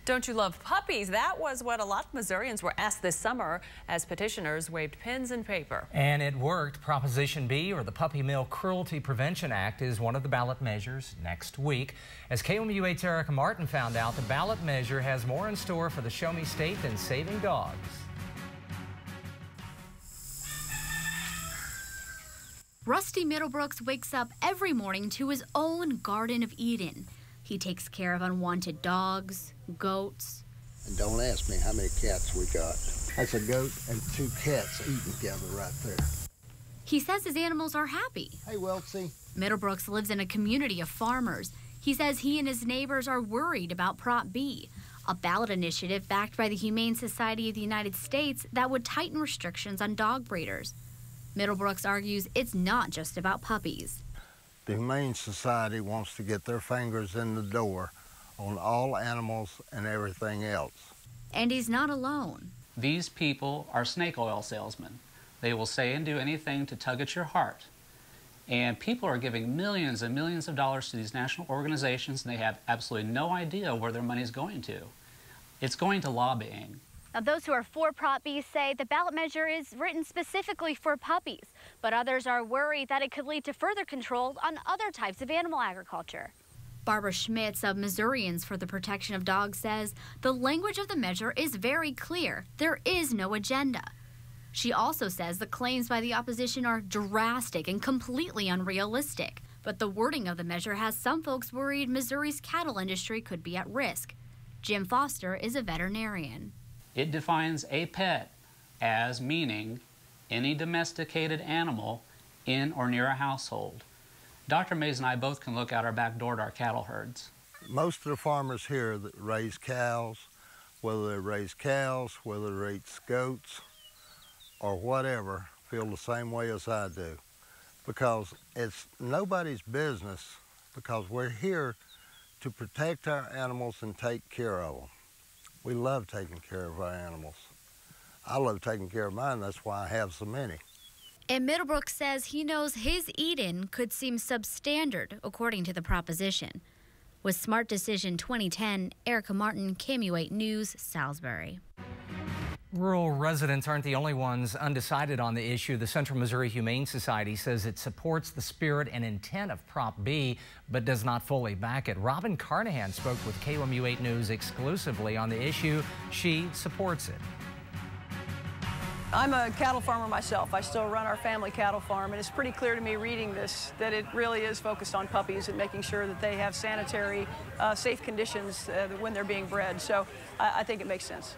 Don't you love puppies? That was what a lot of Missourians were asked this summer as petitioners waved pens and paper. And it worked. Proposition B, or the Puppy Mill Cruelty Prevention Act, is one of the ballot measures next week. As KOMU8's Erica Martin found out, the ballot measure has more in store for the Show Me State than saving dogs. Rusty Middlebrooks wakes up every morning to his own Garden of Eden. He takes care of unwanted dogs, goats. And don't ask me how many cats we got. That's a goat and 2 cats eating together right there. He says his animals are happy. Hey, Weltsy. Middlebrooks lives in a community of farmers. He says he and his neighbors are worried about Prop B, a ballot initiative backed by the Humane Society of the United States that would tighten restrictions on dog breeders. Middlebrooks argues it's not just about puppies. The Humane Society wants to get their fingers in the door on all animals and everything else. And he's not alone. These people are snake oil salesmen. They will say and do anything to tug at your heart. And people are giving millions and millions of dollars to these national organizations, and they have absolutely no idea where their money is going to. It's going to lobbying. Now, those who are for Prop B say the ballot measure is written specifically for puppies, but others are worried that it could lead to further controls on other types of animal agriculture. Barbara Schmitz of Missourians for the Protection of Dogs says the language of the measure is very clear. There is no agenda. She also says the claims by the opposition are drastic and completely unrealistic, but the wording of the measure has some folks worried Missouri's cattle industry could be at risk. Jim Foster is a veterinarian. It defines a pet as meaning any domesticated animal in or near a household. Dr. Mays and I both can look out our back door at our cattle herds. Most of the farmers here that raise cows, whether they raise cows, whether they raise goats, or whatever, feel the same way as I do. Because it's nobody's business, because we're here to protect our animals and take care of them. We love taking care of our animals. I love taking care of mine, that's why I have so many. And Middlebrooks says he knows his Eden could seem substandard, according to the proposition. With Smart Decision 2010, Erica Martin, KOMU8 News, Salisbury. Rural residents aren't the only ones undecided on the issue. The Central Missouri Humane Society says it supports the spirit and intent of Prop B, but does not fully back it. Robin Carnahan spoke with KOMU8 News exclusively on the issue. She supports it. I'm a cattle farmer myself. I still run our family cattle farm, and it's pretty clear to me reading this that it really is focused on puppies and making sure that they have sanitary, safe conditions when they're being bred. So I think it makes sense.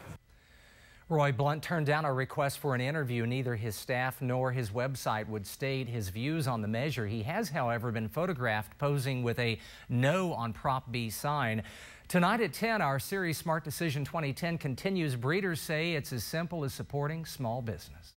Roy Blunt turned down a request for an interview. Neither his staff nor his website would state his views on the measure. He has, however, been photographed posing with a "No" on Prop B sign. Tonight at 10, our series Smart Decision 2010 continues. Breeders say it's as simple as supporting small business.